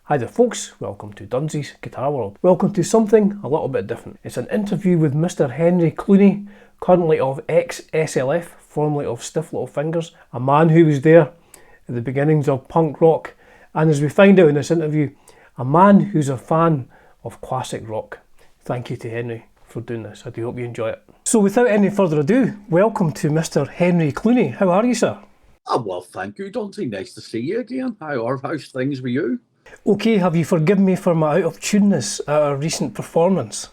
Hi there folks, welcome to Dunsy's Guitar World. Welcome to something a little bit different. It's an interview with Mr. Henry Cluney, currently of XSLF, formerly of Stiff Little Fingers, a man who was there at the beginnings of punk rock, and as we find out in this interview, a man who's a fan of classic rock. Thank you to Henry for doing this. I do hope you enjoy it. So without any further ado, welcome to Mr. Henry Cluney. How are you, sir? Well, thank you, Dunsy. Nice to see you again. How's things with you? Okay, have you forgiven me for my out of tuneness at a recent performance?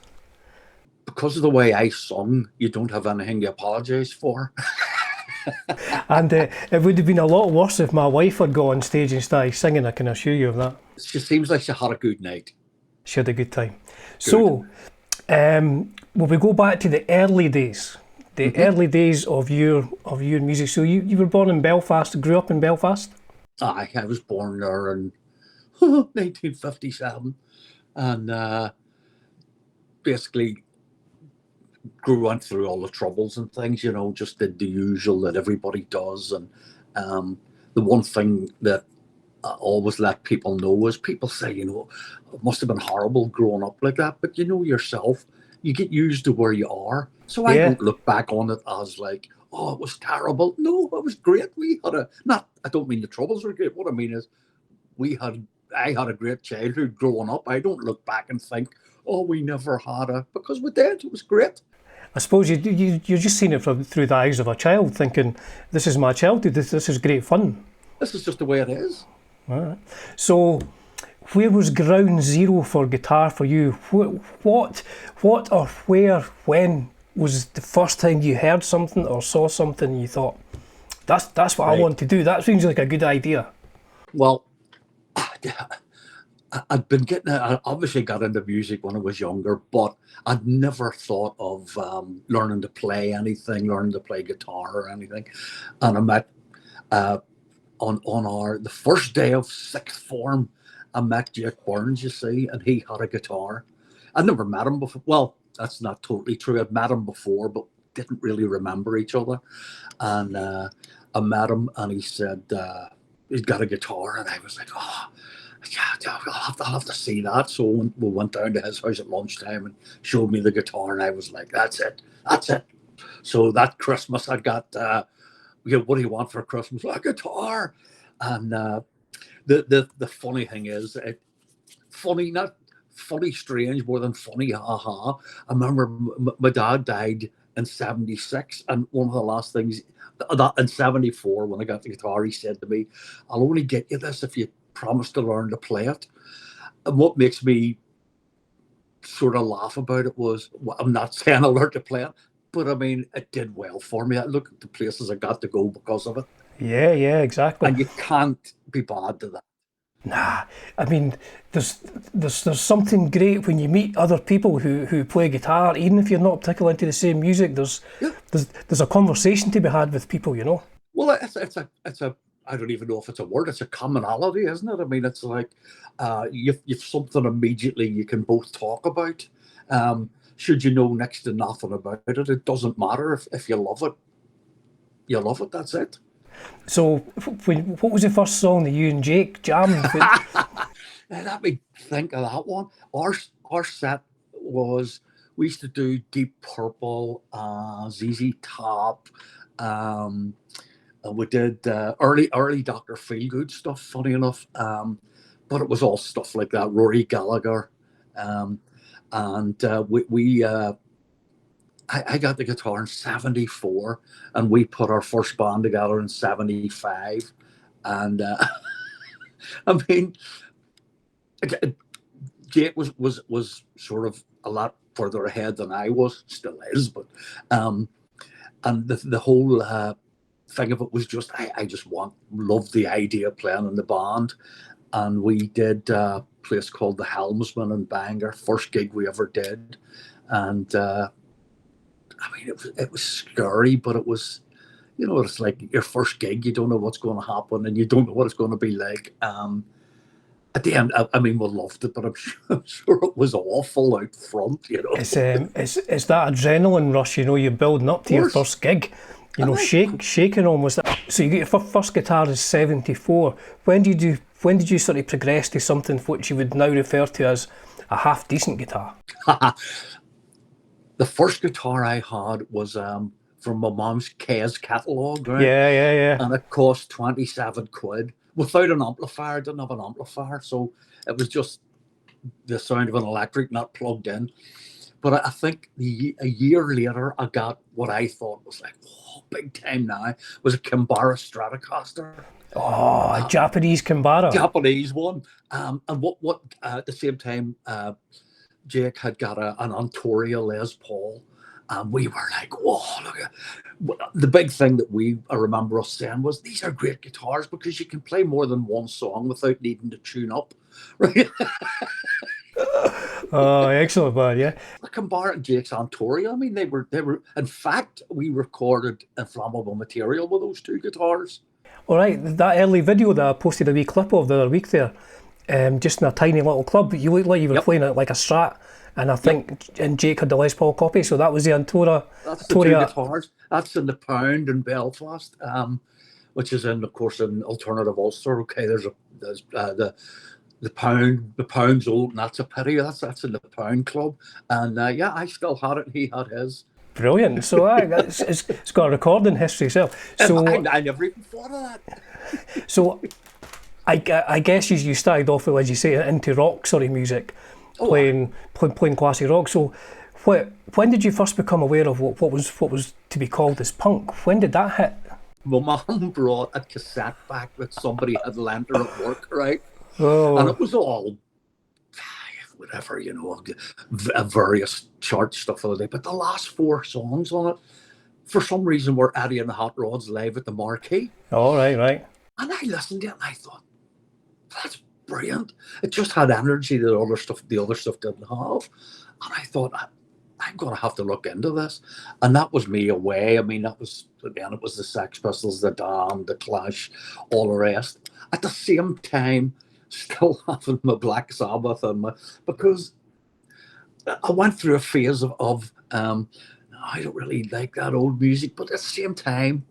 Because of the way I sung, you don't have anything to apologise for. And it would have been a lot worse if my wife had gone on stage and started singing, I can assure you of that. She seems like she had a good night. She had a good time. Good. So, will we go back to the early days? The early days of your music. So you were born in Belfast, grew up in Belfast? I was born there in 1957 and basically went through all the troubles and things, just did the usual that everybody does. And the one thing that I always let people know is people say, it must have been horrible growing up like that, but yourself, you get used to where you are. So I don't look back on it as like, oh, it was terrible. No, it was great. I don't mean the troubles were great. What I mean is I had a great childhood growing up. I don't look back and think, oh, we never had because we did. It was great. I suppose you're just seeing it through the eyes of a child, thinking, this is my childhood, this is great fun. This is just the way it is. All right. So, where was ground zero for guitar for you? What or where, when was the first time you heard something or saw something and you thought, that's what I want to do, that seems like a good idea? Well, I obviously got into music when I was younger, but I'd never thought of learning to play anything, learning to play guitar or anything. And I met on the first day of sixth form, I met Jake Burns, you see, and he had a guitar. I'd never met him before. Well, that's not totally true. I'd met him before, but didn't really remember each other. And I met him, and he said he's got a guitar, and I was like, oh. Yeah, I'll have to see that. So we went down to his house at lunchtime and showed me the guitar, and I was like, that's it. So that Christmas I got, what do you want for Christmas? A guitar. And the funny thing is, not funny strange, more than funny, haha. I remember my dad died in 76, and one of the last things, that in 74, when I got the guitar, he said to me, I'll only get you this if you promised to learn to play it. And what makes me sort of laugh about it was, well, I'm not saying I learned to play it, but I mean, it did well for me. I look at the places I got to go because of it. Yeah, exactly. And you can't be bad to that. Nah, I mean, there's something great when you meet other people who play guitar, even if you're not particularly into the same music. There's a conversation to be had with people, Well, it's a I don't even know if it's a word. It's a commonality, isn't it? I mean, it's like you've something immediately you can both talk about. Should you know next to nothing about it, it doesn't matter if you love it. You love it. That's it. So, what was the first song that you and Jake jammed? Let me think of that one. Our set was, we used to do Deep Purple, ZZ Top. And we did early Dr. Feelgood stuff, funny enough, but it was all stuff like that. Rory Gallagher, and I got the guitar in 74, and we put our first band together in 75, and I mean, Jake was sort of a lot further ahead than I was, still is, but and the whole thing of it was just I just loved the idea of playing in the band. And we did a place called the Helmsman in Bangor, first gig we ever did. And I mean, it was scary, but it was, it's like your first gig, you don't know what's going to happen and you don't know what it's going to be like. At the end, I mean, we loved it, but I'm sure it was awful out front, It's that adrenaline rush, you're building up to your first gig. Shaking almost. So you get your first guitar is 74. When did you when did you sort of progress to something which you would now refer to as a half decent guitar? The first guitar I had was from my mom's K's catalogue, right? Yeah. And it cost 27 quid without an amplifier. I didn't have an amplifier, so it was just the sound of an electric, not plugged in. But I think a year later, I got what I thought was like, oh, big time now, was a Kimbara Stratocaster. Oh, a Japanese Kimbara. Japanese one. And what at the same time, Jake had got an Antoria Les Paul. And we were like, whoa, look at the big thing that I remember us saying was, these are great guitars because you can play more than one song without needing to tune up. Right? Oh, excellent, man, yeah. The Kimbara and Jake's Antoria, I mean, they were, in fact, we recorded Inflammable Material with those two guitars. All right, that early video that I posted a wee clip of the other week there, just in a tiny little club, you looked like you were playing it like a Strat, and I think and Jake had the Les Paul copy, so that was the Antoria. That's the two guitars. That's in the Pound in Belfast, which is of course, in alternative Ulster. Okay, there's the Pound's old, and that's a pity. That's in the Pound Club, and I still had it. He had his. Brilliant. So it's got a recording history itself. So I never even thought of that. So I guess you started off with, as you say, into rock sort of music, playing classic rock. So when did you first become aware of what was to be called as punk? When did that hit? My mum brought a cassette back that somebody had lent her at work, right? Oh. And it was all whatever, various chart stuff of the day. But the last 4 songs on it, for some reason, were Eddie and the Hot Rods live at the Marquee. Oh, right. And I listened to it and I thought, that's brilliant. It just had energy that the other stuff didn't have. And I thought, I'm going to have to look into this. And that was me away. I mean, it was the Sex Pistols, the Damned, the Clash, all the rest. At the same time, still having my Black Sabbath because I went through a phase of I don't really like that old music, but at the same time,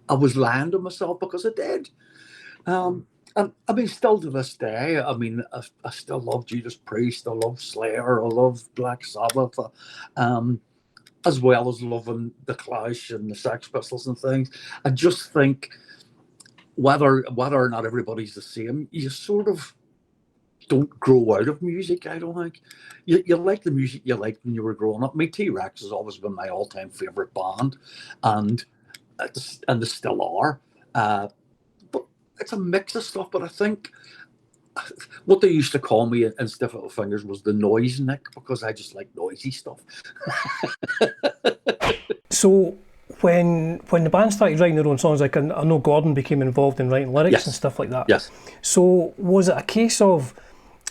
I was lying to myself because I did. And I mean, still to this day, I mean, I still love Judas Priest, I love Slayer, I love Black Sabbath, as well as loving the Clash and the Sex Pistols and things. I just think whether or not everybody's the same, you sort of don't grow out of music. I don't think you like the music you liked when you were growing up. Me, T-Rex has always been my all-time favorite band, and they still are. But it's a mix of stuff. But I think what they used to call me in Stiff Little Fingers was the noise Nick, because I just like noisy stuff. So when the band started writing their own songs, like I know Gordon became involved in writing lyrics and stuff like that. Yes. So was it a case of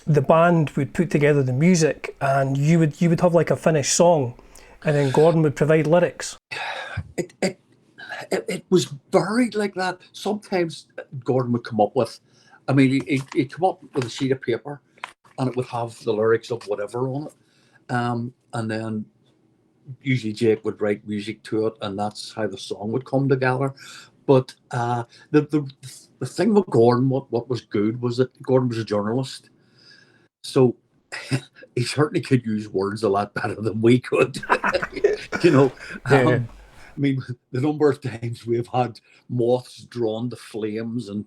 the band would put together the music and you would have like a finished song, and then Gordon would provide lyrics? It was buried like that. Sometimes Gordon would come up with, I mean, he'd come up with a sheet of paper, and it would have the lyrics of whatever on it, and then usually Jake would write music to it, and that's how the song would come together. But the thing with Gordon, what was good was that Gordon was a journalist, so he certainly could use words a lot better than we could. I mean, the number of times we've had moths drawn to flames and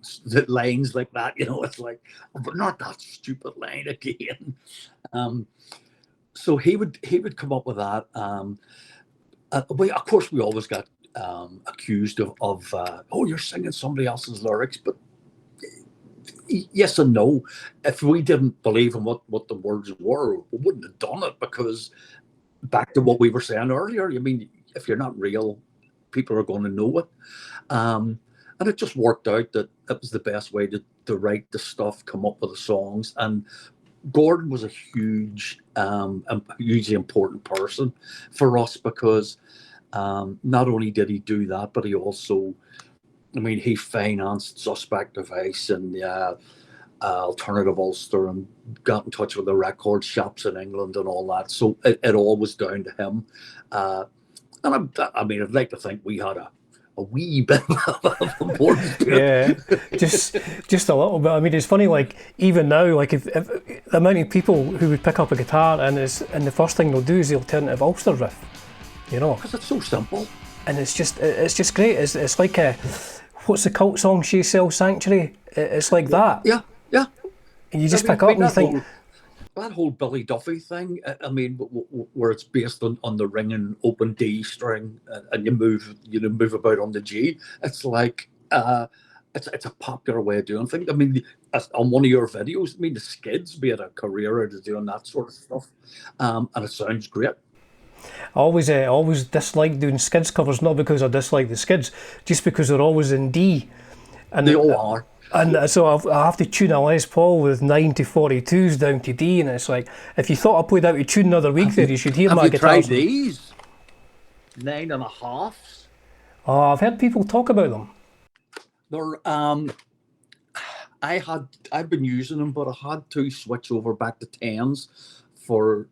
lines like that, it's like, but not that stupid line again. So he would come up with that. Of course, we always got accused of you're singing somebody else's lyrics, but yes and no. If we didn't believe in what the words were, we wouldn't have done it, because back to what we were saying earlier, I mean, if you're not real, people are going to know it. And it just worked out that it was the best way to write the stuff, come up with the songs. And Gordon was a hugely important person for us, because not only did he do that, but he also, I mean, he financed Suspect Device and Alternative Ulster, and got in touch with the record shops in England and all that. So it all was down to him. And I mean, I'd like to think we had a a wee bit of importance to Yeah, it. just a little bit. I mean, it's funny. Like even now, like if the amount of people who would pick up a guitar and the first thing they'll do is the alternative Ulster riff, you know, Because it's so simple. and it's just great. It's like a what's the cult song She Sells Sanctuary? It's like that. Yeah, yeah. And you just I mean, pick up and you think, that whole Billy Duffy thing. I mean, where it's based on the ringing open D string, and you move about on the G. It's like it's a popular way of doing things. I mean, on one of your videos, I mean, the Skids made a career out of doing that sort of stuff, and it sounds great. I always dislike doing Skids covers, not because I dislike the Skids, just because they're always in D. And They all are. And so I have to tune a Les Paul with 9 to 42s down to D, and it's like, if you thought I played out of tune another week there, you should hear my guitar. Have you tried these? 9.5s. Oh, I've heard people talk about them. They're I've been using them, but I had to switch over back to 10s for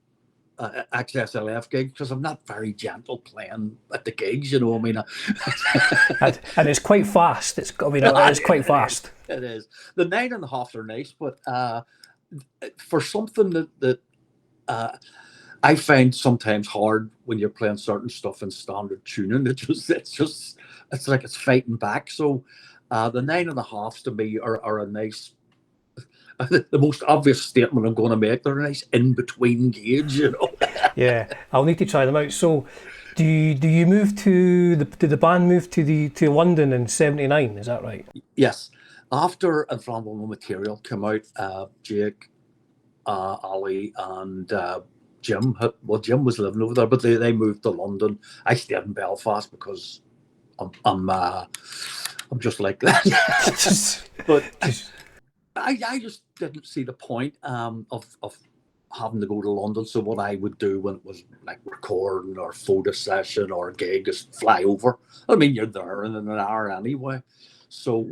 XSLF gigs because I'm not very gentle playing at the gigs, you know. I mean, And it's quite fast. It's quite fast. It is. The 9.5s are nice, but for something that I find sometimes hard when you're playing certain stuff in standard tuning, it's like it's fighting back. So the 9.5s to me are a nice. The most obvious statement I'm going to make, they're a nice in-between gauge, you know. Yeah, I'll need to try them out. So, do you move to did the band move to London in '79? Is that right? Yes. After Inflammable Material came out, Jake, Ali, and Jim. Jim was living over there, but they moved to London. I stayed in Belfast because I'm just like that. But I just didn't see the point of having to go to London. So what I would do when it was like recording or photo session or a gig is fly over. I mean, you're there in an hour anyway. So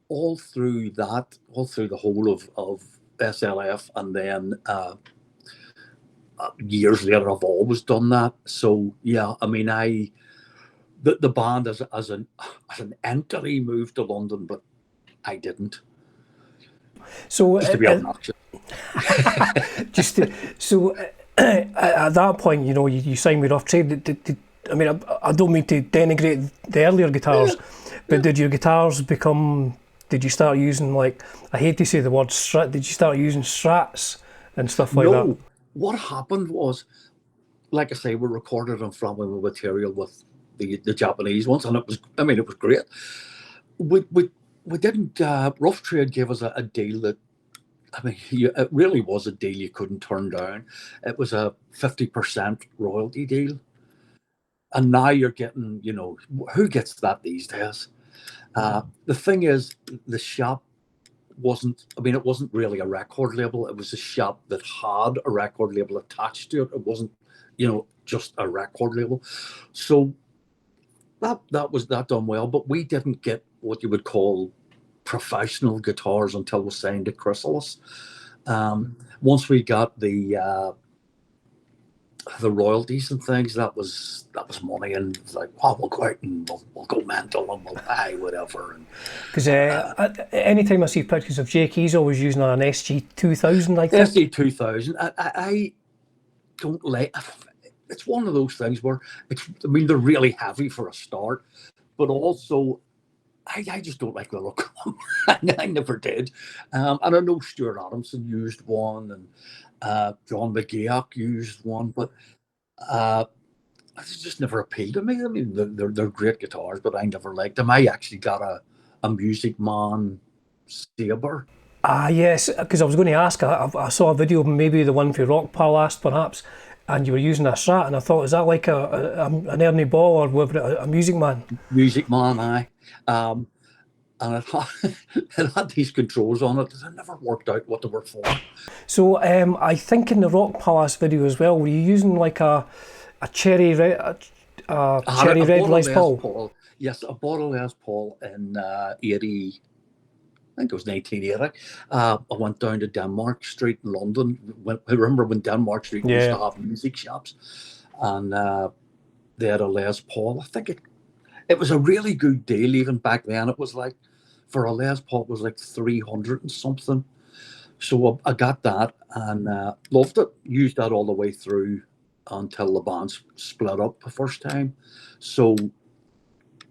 all through the whole of SLF, and then years later, I've always done that. So yeah, I mean, the band as an entity moved to London, but I didn't. So Just to be obnoxious. At that point, you know, you signed with Rough Trade. I mean, I don't mean to denigrate the earlier guitars, but did your guitars become? Did you start using, like, I hate to say the word Strat, did you start using Strats and stuff like that? No, what happened was, like I say, we recorded on Inflammable Material with the Japanese ones, and it was great. We didn't, Rough Trade gave us a deal that, I mean, it really was a deal you couldn't turn down. It was a 50% royalty deal. And now you're getting, you know, who gets that these days? The thing is, the shop it wasn't really a record label. It was a shop that had a record label attached to it. It wasn't, you know, just a record label. So that was done well, but we didn't get what you would call professional guitars until we signed to Chrysalis. Once we got the royalties and things, that was money, and it's like, oh, we'll go out and we'll go mental and we'll buy whatever. Because anytime I see pictures of Jake, he's always using an SG2000, I think. SG2000, I don't like. It's one of those things where they're really heavy for a start, but also I just don't like the look of them. I never did. And I know Stuart Adamson used one, and John McGeoch used one, but it's just never appealed to me. I mean, they're great guitars, but I never liked them. I actually got a Music Man Sabre. Yes, because I was going to ask, I saw a video of maybe the one for Rock Palast perhaps, and you were using a Strat, and I thought, is that like an Ernie Ball or whatever, a Music Man? Music Man, aye. And it had these controls on it that never worked out what they were for. So I think in the Rock Palace video as well, were you using like a cherry red Les Paul? Yes, I bought a Les Paul in 80. I think it was 1980. I went down to Denmark Street in London. I remember when Denmark Street used to have music shops, and they had a Les Paul. I think it was a really good deal even back then. It was like, for a Les Paul, it was like 300 and something. So I got that and loved it. Used that all the way through until the band split up the first time. So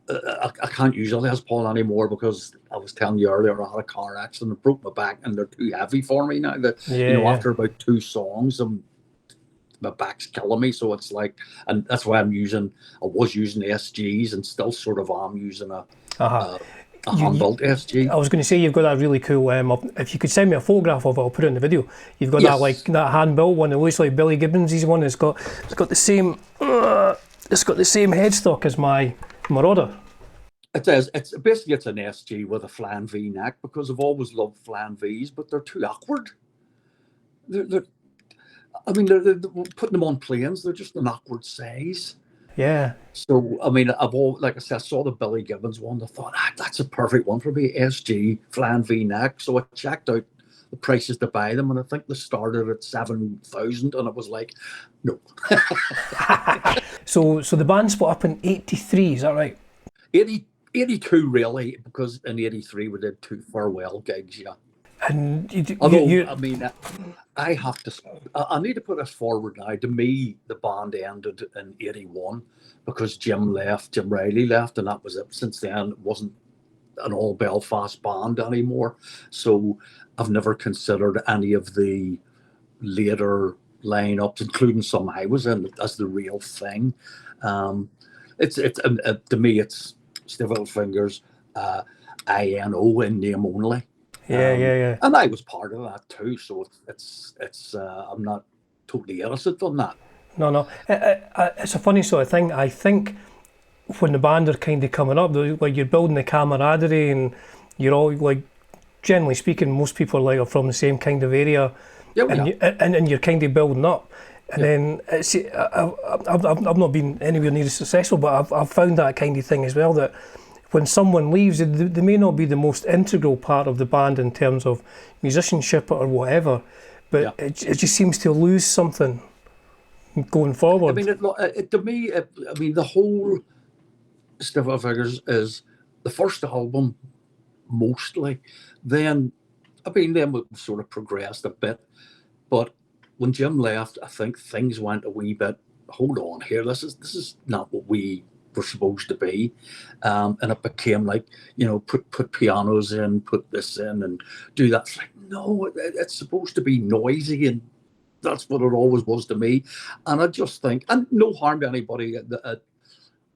I can't use a Les Paul anymore because I was telling you earlier I had a car accident and broke my back, and they're too heavy for me now. That Yeah, after about 2 songs, my back's killing me. So it's like, and that's why I was using SGs and still sort of am using uh-huh. a hand-built SG. I was going to say you've got that really cool. If you could send me a photograph of it, I'll put it in the video. You've got that like that hand-built one. It looks like Billy Gibbons' one. It's got the same. It's got the same headstock as my Marauder. It is. It's basically it's an SG with a flan V neck because I've always loved flan Vs, but they're too awkward. They're they're putting them on planes. They're just an awkward size. Yeah. So like I said, I saw the Billy Gibbons one. I thought that's a perfect one for me. SG flan V neck. So I checked out the prices to buy them, and I think they started at 7,000, and it was like, no. So the band split up in '83. Is that right? 82 really, because in '83 we did 2 farewell gigs. Yeah. And I have to. I need to put this forward now. To me, the band ended in '81 because Jim Riley left, and that was it. Since then, it wasn't an all Belfast band anymore. So I've never considered any of the later lineups, including some I was in, as the real thing. It's to me, it's Stiff Little Fingers, INO in name only. Yeah. And I was part of that too, so it's I'm not totally innocent on that. No. It's a funny sort of thing. I think when the band are kind of coming up, like you're building the camaraderie, and you're all like, generally speaking, most people are from the same kind of area, and you're kind of building up. And then I've not been anywhere near as successful, but I've found that kind of thing as well, that when someone leaves, they may not be the most integral part of the band in terms of musicianship or whatever, but it just seems to lose something going forward. To me, the whole Stiff Little Fingers is the first album mostly. Then we sort of progressed a bit, but when Jim left, I think things went a wee bit. Hold on here, this is not what we were supposed to be, and it became like, put pianos in, put this in, and do that. It's like, no, it's supposed to be noisy, and that's what it always was to me. And I just think, and no harm to anybody,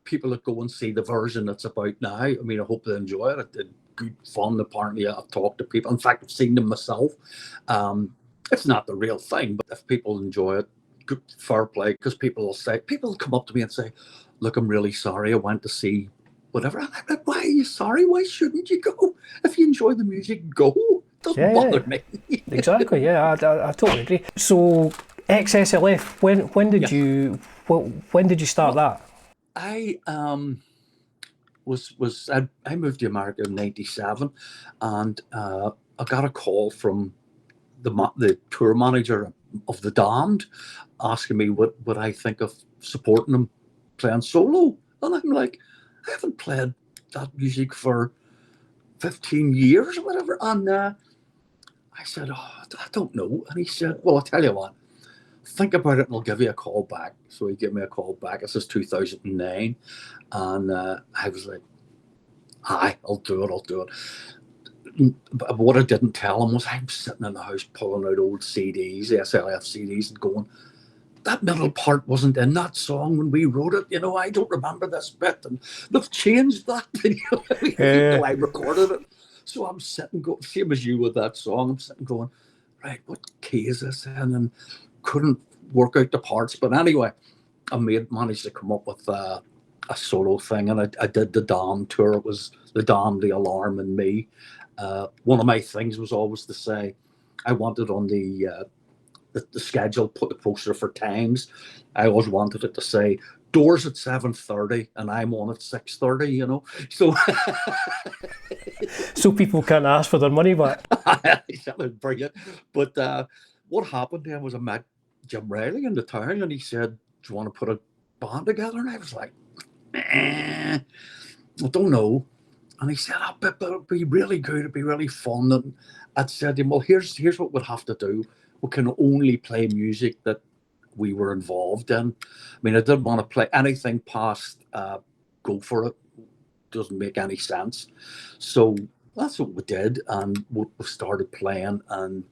people that go and see the version that's about now. I hope they enjoy it. It did good fun. Apparently, I've talked to people. In fact, I've seen them myself. It's not the real thing, but if people enjoy it, good, fair play. Because people will come up to me and say, "Look, I'm really sorry. I went to see whatever." I'm like, "Why are you sorry? Why shouldn't you go? If you enjoy the music, go. It doesn't bother me." Exactly. Yeah, I totally agree. So XSLF, when did you start that? I I moved to America in '97, and I got a call from the tour manager of the Damned, asking me what I think of supporting them playing solo, and I'm like, I haven't played that music for 15 years or whatever, and I said, I don't know, and he said, well, I'll tell you what, think about it and I'll give you a call back. So he gave me a call back. This is 2009, and I was like, aye, I'll do it. But what I didn't tell him was I'm sitting in the house pulling out old CDs, SLF CDs, and going, that middle part wasn't in that song when we wrote it. I don't remember this bit, and they've changed that. I recorded it. So I'm sitting, same as you with that song, I'm sitting going, right, what key is this in? And couldn't work out the parts. But anyway, I managed to come up with a solo thing, and I did the Damned tour. It was the Damned, the Alarm, and me. One of my things was always to say, I wanted on the schedule, put the poster for times. I always wanted it to say doors at 7:30 and I'm on at 6:30. So so people can't ask for their money back. That was brilliant. But what happened then was I met Jim Riley in the town, and he said, do you want to put a band together? And I was like, I don't know. And he said, oh, but it'd be really good, it'd be really fun. And I'd said to him, well, here's what we'd have to do. We can only play music that we were involved in. I mean, I didn't want to play anything past Go For It. Doesn't make any sense. So that's what we did. And we started playing, and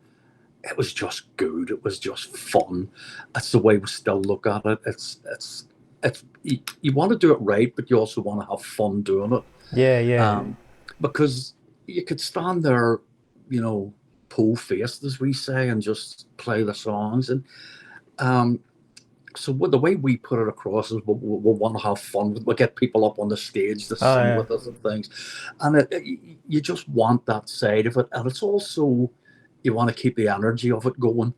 it was just good. It was just fun. That's the way we still look at it. It's you want to do it right, but you also want to have fun doing it. Yeah, yeah. Because you could stand there, you know, pole faced, as we say, and just play the songs. And so the way we put it across is we want to have fun. We get people up on the stage to sing with us and things. And you just want that side of it. And it's also, you want to keep the energy of it going.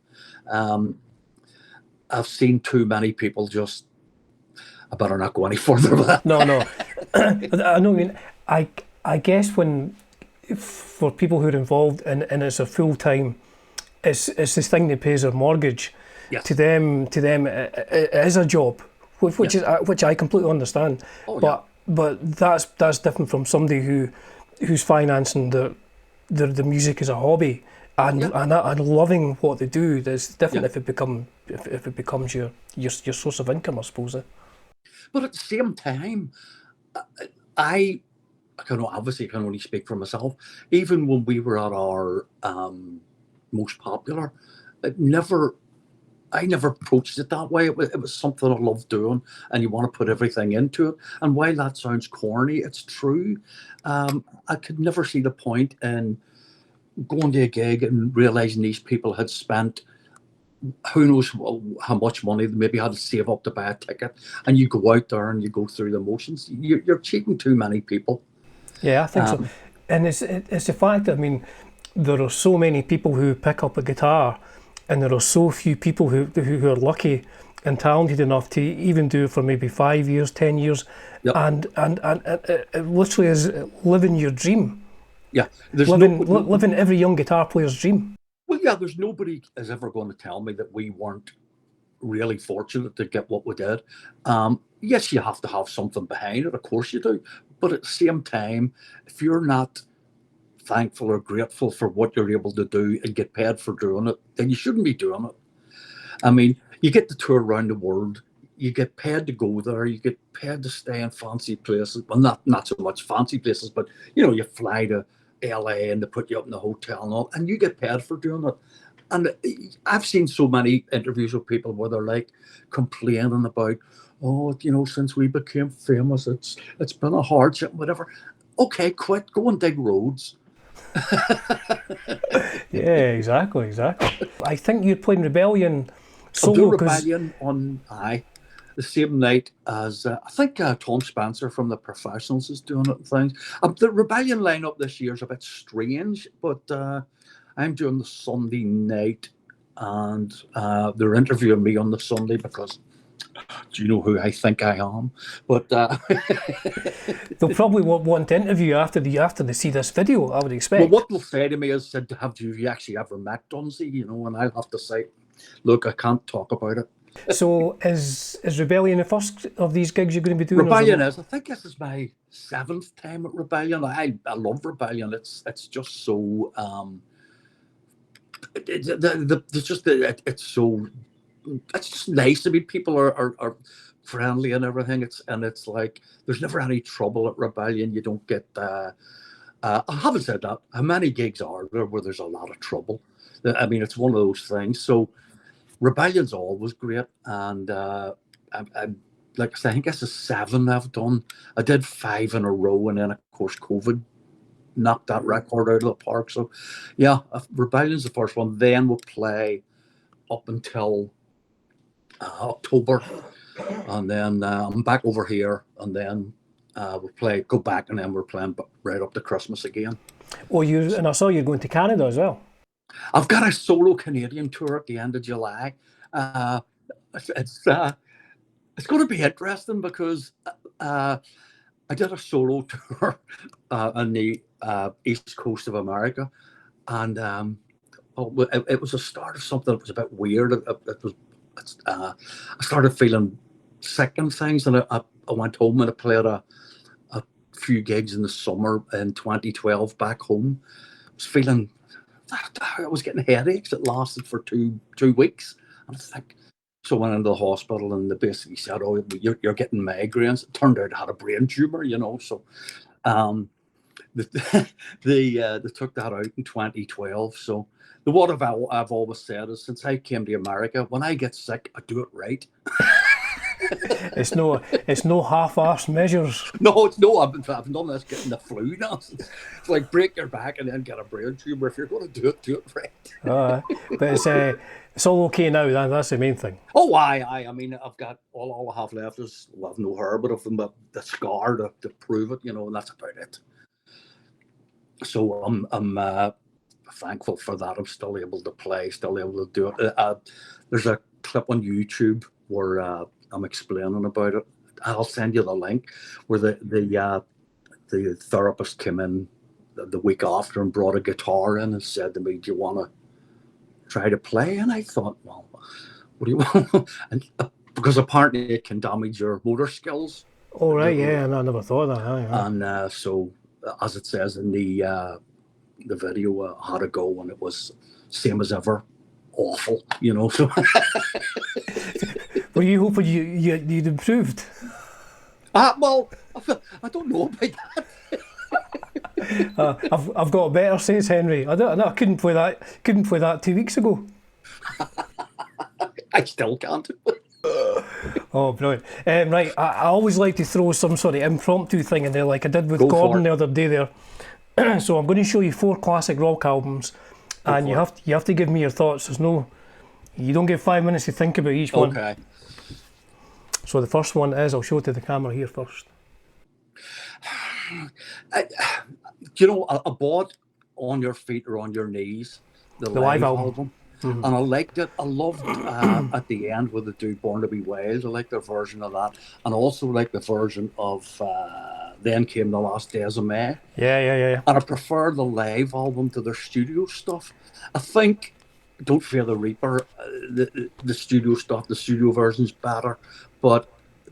I've seen too many people just, I better not go any further with that. No. I know what you mean. I guess for people who are involved and it's a full time, it's this thing that pays their mortgage. Yes. To them, it is a job, which I completely understand. But that's different from somebody who's financing the music as a hobby and loving what they do. There's different if it becomes your source of income, I suppose. But at the same time, I obviously can only speak for myself. Even when we were at our most popular, I never approached it that way. It was something I loved doing, and you want to put everything into it. And while that sounds corny, it's true. I could never see the point in going to a gig and realizing these people had spent who knows how much money they maybe had to save up to buy a ticket, and you go out there and you go through the motions. You're cheating too many people. Yeah, I think so. And it's the fact that, I mean, there are so many people who pick up a guitar, and there are so few people who are lucky and talented enough to even do it for maybe 5 years, 10 years, and it literally is living your dream. Yeah, living every young guitar player's dream. Well, yeah, there's nobody is ever going to tell me that we weren't really fortunate to get what we did. Yes, you have to have something behind it, of course you do. But at the same time, if you're not thankful or grateful for what you're able to do and get paid for doing it, then you shouldn't be doing it. I mean, you get to tour around the world, you get paid to go there, you get paid to stay in fancy places. Well, not so much fancy places, but you know, you fly to LA and they put you up in the hotel and all, and you get paid for doing it. And I've seen so many interviews with people where they're like complaining about, oh, you know, since we became famous, it's been a hardship, whatever. Okay, quit, go and dig roads. Yeah, exactly. I think you played Rebellion solo. I'll do Rebellion on the same night as I think Tom Spencer from The Professionals is doing it and things. The Rebellion lineup this year is a bit strange, but I'm doing the Sunday night, and they're interviewing me on the Sunday because do you know who I think I am? But they'll probably want to interview you after they see this video, I would expect. Well, what they'll say to me is, have you actually ever met Dunsy? You know, and I'll have to say, look, I can't talk about it. So is Rebellion the first of these gigs you're going to be doing? Rebellion is. I think this is my 7th time at Rebellion. I love Rebellion. It's just so it's just nice. I mean, people are friendly and everything. It's like there's never any trouble at Rebellion. You don't get. I haven't said that. How many gigs are there where there's a lot of trouble? I mean, it's one of those things. So Rebellion's always great, and I'm like I said, I think this is 7 I've done. I did 5 in a row, and then of course COVID knocked that record out of the park. So yeah, Rebellion's the first one. Then we'll play up until October, and then I'm back over here, and then we'll go back, and then we're playing right up to Christmas again. Oh, and I saw you're going to Canada as well. I've got a solo Canadian tour at the end of July. It's going to be interesting because I did a solo tour on the east coast of America, and it was a start of something that was a bit weird. I started feeling sick and things, and I went home and I played a few gigs in the summer in 2012 back home. I was feeling, I was getting headaches. It lasted for two weeks. And I was like, so I went into the hospital and they basically said, oh, you're getting migraines. It turned out I had a brain tumor, you know. So they took that out in 2012. So what I've always said is, since I came to America, when I get sick, I do it right. It's no half-arse measures. No, it's no. I've done this getting the flu now. It's like break your back and then get a brain tumor. If you're going to do it right. But it's all okay now. That's the main thing. Oh, I mean, I've got all I have left is, well, I've no hair, but I've the scar to prove it, you know, and that's about it. So I'm thankful for that. I'm still able to play, still able to do it. There's a clip on YouTube where I'm explaining about it. I'll send you the link, where the therapist came in the week after and brought a guitar in and said to me, "Do you want to try to play?" And I thought, well, what do you want? And because apparently it can damage your motor skills. Oh right, yeah, and I never thought of that. Yeah. And so, as it says in the video, I had a go, and it was same as ever, awful, you know. So Were you hoping you'd improved? Well, I don't know about that. I've got better, says Henry. I couldn't play that 2 weeks ago. I still can't. Oh, brilliant. Right, I always like to throw some sort of impromptu thing in there, like I did with Gordon the other day there. So I'm going to show you 4 classic rock albums, and you have to give me your thoughts. You don't get 5 minutes to think about each one. Okay. So the first one is, I'll show it to the camera here first. You know, I bought On Your Feet or On Your Knees, the live album. Mm-hmm. And I liked it. I loved at the end where they do Born to Be Wild. I like their version of that. And I also like the version of Then Came the Last Days of May. Yeah. And I prefer the live album to their studio stuff. I think Don't Fear the Reaper, the studio stuff, the studio version's better. But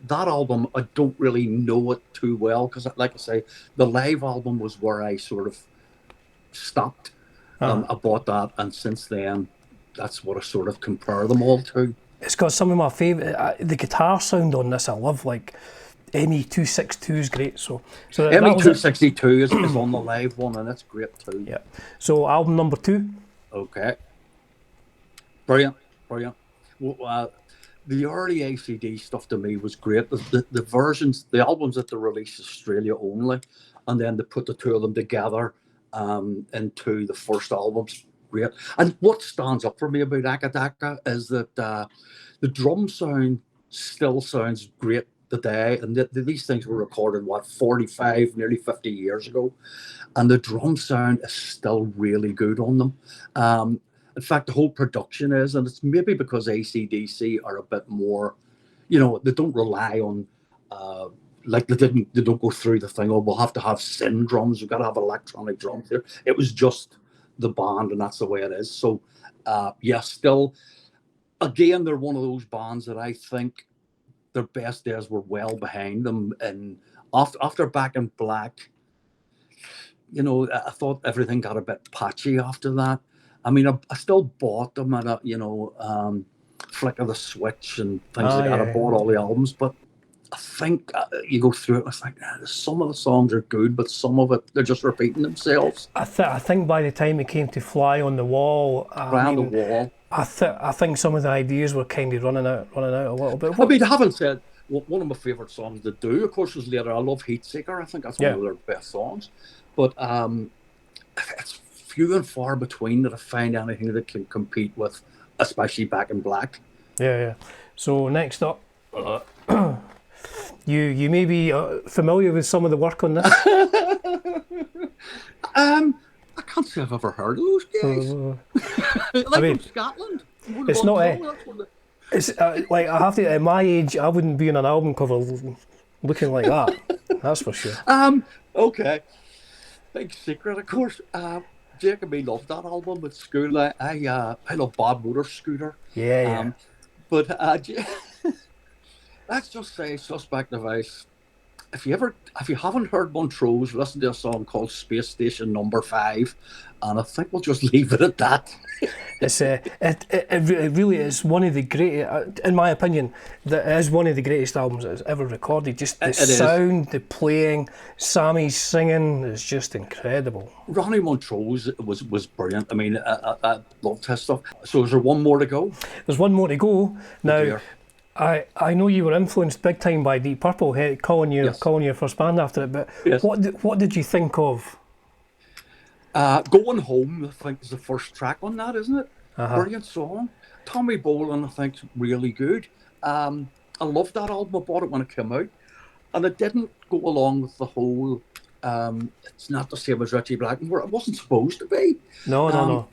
that album, I don't really know it too well, because, like I say, the live album was where I sort of stopped. I bought that, and since then, that's what I sort of compare them all to. It's got some of my favourite. The guitar sound on this I love, like ME262 is great. So ME262 is on the live one, and it's great too. Yeah. So album number 2. Okay. Brilliant. Well, the early ACD stuff to me was great. The versions, the albums that they released Australia only, and then they put the two of them together into the first albums. Great. And what stands up for me about Akadaka is that the drum sound still sounds great today. And these things were recorded, 45, nearly 50 years ago. And the drum sound is still really good on them. In fact, the whole production is, and it's maybe because AC/DC are a bit more, you know, they don't rely on, like they don't go through the thing, oh, we'll have to have synth drums, we've got to have electronic drums here. It was just the band, and that's the way it is. So, still, again, they're one of those bands that I think their best days were well behind them. And after Back in Black, you know, I thought everything got a bit patchy after that. I mean, I still bought them at a, flick of the switch and things like that. I bought all the albums, but I think you go through it, it's like some of the songs are good, but some of it, they're just repeating themselves. I think by the time it came to Fly on the Wall, I think some of the ideas were kind of running out a little bit. I mean, I haven't said, one of my favourite songs to do, of course, was later. I love Heat Seeker. I think that's one of their best songs. But it's few and far between that I find anything that can compete with, especially Back in Black. Yeah. So next up, you may be familiar with some of the work on this. I can't say I've ever heard of those guys. From Scotland. It's not. It's like, I have to. At my age, I wouldn't be on an album cover looking like that. That's for sure. Okay. Big secret, of course. Jake and me loved that album at school. I love Bad Motor Scooter. But let's just say Suspect Device if you haven't heard Montrose, listen to a song called Space Station Number 5, and I think we'll just leave it at that. It really is one of the great, in my opinion, that is one of the greatest albums that's ever recorded. Just the sound, the playing, Sammy's singing is just incredible. Ronnie Montrose was brilliant. I mean, I loved his stuff. So is there one more to go? There's one more to go. Now, dear. I know you were influenced big time by Deep Purple, calling your first band after it, but Yes. What did you think of? Going Home, I think, is the first track on that, isn't it? Brilliant song. Tommy Bolin, I think, is really good. I loved that album. I bought it when it came out. And it didn't go along with the whole, it's not the same as Richie Blackmore. It wasn't supposed to be. No.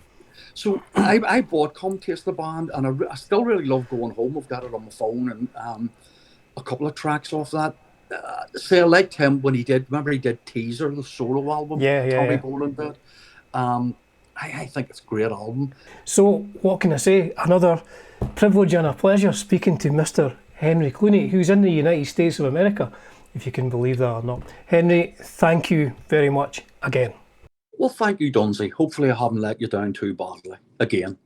So I bought Come Taste the Band, and I still really love Going Home. I've got it on my phone, and a couple of tracks off that. I liked him when he did Teaser, the solo album. Tommy Bolin did. I think it's a great album. So what can I say? Another privilege and a pleasure speaking to Mr. Henry Cluney, who's in the United States of America, if you can believe that or not. Henry, thank you very much again. Well, thank you, Dunsy. Hopefully I haven't let you down too badly again.